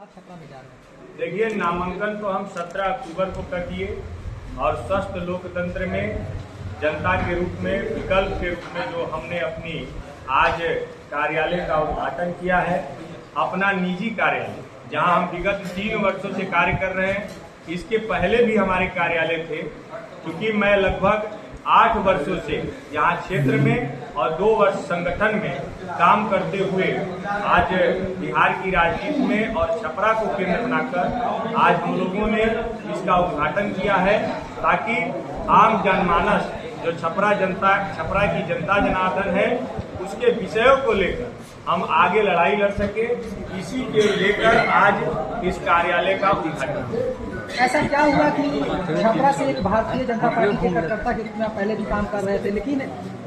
छपरा में जा रहे हैं। देखिए, नामांकन तो हम 17 अक्टूबर को कर दिए और स्वस्थ लोकतंत्र में जनता के रूप में, विकल्प के रूप में जो हमने अपनी आज कार्यालय का उद्घाटन किया है, अपना निजी कार्यालय जहां हम विगत 3 वर्षों से कार्य कर रहे हैं। इसके पहले भी हमारे कार्यालय थे, क्योंकि मैं लगभग 8 वर्षों से यहाँ क्षेत्र में और 2 वर्ष संगठन में काम करते हुए आज बिहार की राजनीति में और छपरा को केंद्र बनाकर आज हम लोगों ने इसका उद्घाटन किया है, ताकि आम जनमानस जो छपरा की जनता जनार्दन है, उसके विषयों को लेकर हम आगे लड़ाई लड़ सके। इसी के लेकर आज इस कार्यालय का उद्घाटन। ऐसा क्या हुआ कि छपरा से एक भारतीय जनता पार्टी के कार्यकर्ता के रूप में पहले भी काम कर रहे थे, लेकिन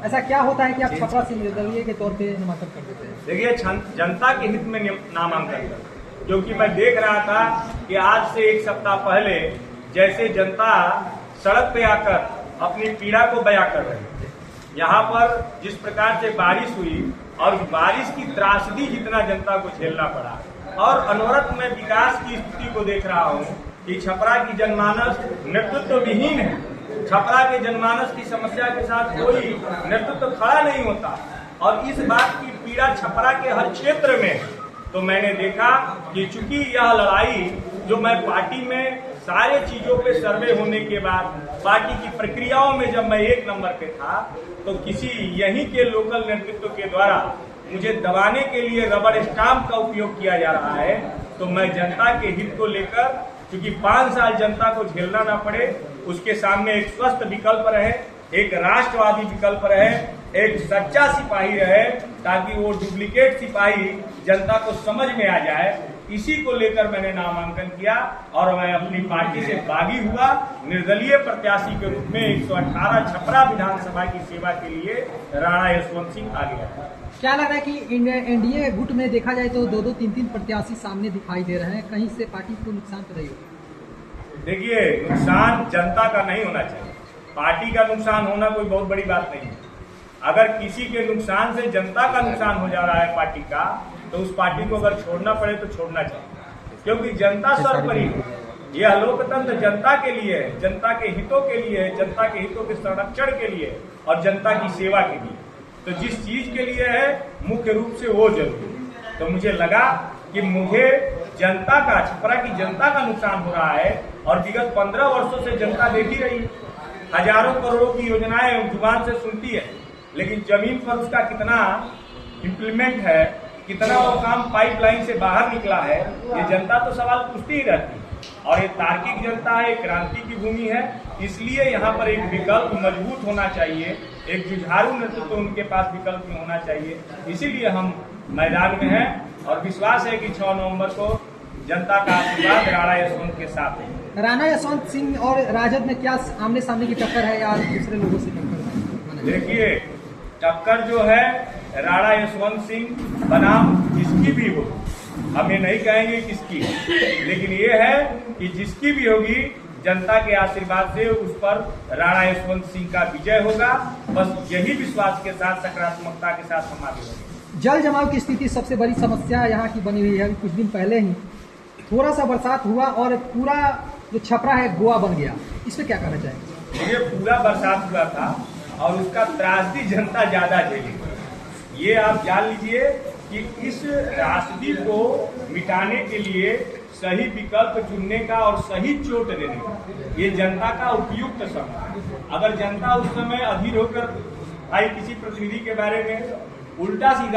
ऐसा क्या होता है कि आप छपरा से निर्दलीय के तौर पे नामांकन कर देते हैं? देखिए, जनता के हित में नामांकन, क्योंकि मैं देख रहा था कि आज से 1 सप्ताह पहले जैसे जनता सड़क पे आकर अपनी पीड़ा को बयां कर रही है, यहाँ पर जिस प्रकार से बारिश हुई और बारिश की त्रासदी जितना जनता को झेलना पड़ा, और अनवरत में विकास की स्थिति को देख रहा हूँ कि छपरा की जनमानस नेतृत्व विहीन है। छपरा के जनमानस की समस्या के साथ कोई नेतृत्व खड़ा नहीं होता, और इस बात की पीड़ा छपरा के हर क्षेत्र में है। तो मैंने देखा कि चूंकि यह लड़ाई जो मैं पार्टी में सारे चीजों पे सर्वे होने के बाद पार्टी की प्रक्रियाओं में जब मैं 1 नंबर पे था, तो किसी यहीं के लोकल नेतृत्व के द्वारा मुझे दबाने के लिए रबर स्टाम्प का उपयोग किया जा रहा है। तो मैं जनता के हित को लेकर, क्योंकि 5 साल जनता को झेलना ना पड़े, उसके सामने एक स्वस्थ विकल्प रहे, एक राष्ट्रवादी विकल्प रहे, एक सच्चा सिपाही रहे, ताकि वो डुप्लीकेट सिपाही जनता को समझ में आ जाए। इसी को लेकर मैंने नामांकन किया और मैं अपनी पार्टी से बागी हुआ। निर्दलीय प्रत्याशी के रूप में 118 छपरा विधानसभा की सेवा के लिए राणा यशवंत सिंह आ गया। क्या लग रहा है कि एनडीए गुट में देखा जाए तो 2-2, 3-3 प्रत्याशी सामने दिखाई दे रहे हैं, कहीं से पार्टी को नुकसान तो नहीं होगा? देखिए, नुकसान जनता का नहीं होना चाहिए, पार्टी का नुकसान होना कोई बहुत बड़ी बात नहीं है। अगर किसी के नुकसान से जनता का नुकसान हो जा रहा है पार्टी का, तो उस पार्टी को अगर छोड़ना पड़े तो छोड़ना चाहिए, क्योंकि जनता सर्वोपरि है। यह लोकतंत्र जनता के लिए है, जनता के हितों के लिए है, जनता के हितों के संरक्षण के लिए और जनता की सेवा के लिए। तो जिस चीज के लिए है, मुख्य रूप से वो जरूरी है। तो मुझे लगा कि मुझे जनता का, छपरा की जनता का नुकसान हो रहा है, और विगत 15 वर्षों से जनता देखी रही, हजारों करोड़ों की योजनाएं जुबान से सुनती है, लेकिन जमीन पर उसका कितना इम्प्लीमेंट है, कितना वो काम पाइपलाइन से बाहर निकला है, ये जनता तो सवाल पूछती ही रहती है। और ये तार्किक जनता है, क्रांति की भूमि है, इसलिए यहाँ पर एक विकल्प मजबूत होना चाहिए, एक जुझारू नेतृत्व उनके पास विकल्प में होना चाहिए। इसीलिए हम मैदान में हैं और विश्वास है कि 6 नवंबर को जनता का आशीर्वाद राणा यशवंत के साथ है। राणा यशवंत सिंह और राजद में क्या आमने सामने की टक्कर है या दूसरे लोगों से टक्कर है? देखिए, टक्कर जो है राणा यशवंत सिंह बनाम जिसकी भी हो, हम ये नहीं कहेंगे किसकी, लेकिन ये है कि जिसकी भी होगी, जनता के आशीर्वाद से उस पर राणा यशवंत सिंह का विजय होगा। बस यही विश्वास के साथ, सकारात्मकता के साथ हम आगे बढ़ेंगे। जल जमाव की स्थिति सबसे बड़ी समस्या यहाँ की बनी हुई है। कुछ दिन पहले ही थोड़ा सा बरसात हुआ और पूरा जो छपरा है गोवा बन गया, इस पे क्या कहना चाहेंगे? ये पूरा बरसात हुआ था और उसका त्रासदी जनता ज्यादा झेली। ये आप जान लीजिए कि इस त्रासदी को मिटाने के लिए सही विकल्प चुनने का और सही चोट देने का ये जनता का उपयुक्त समय। अगर जनता उस समय अधीर होकर भाई किसी प्रतिनिधि के बारे में उल्टा सीधा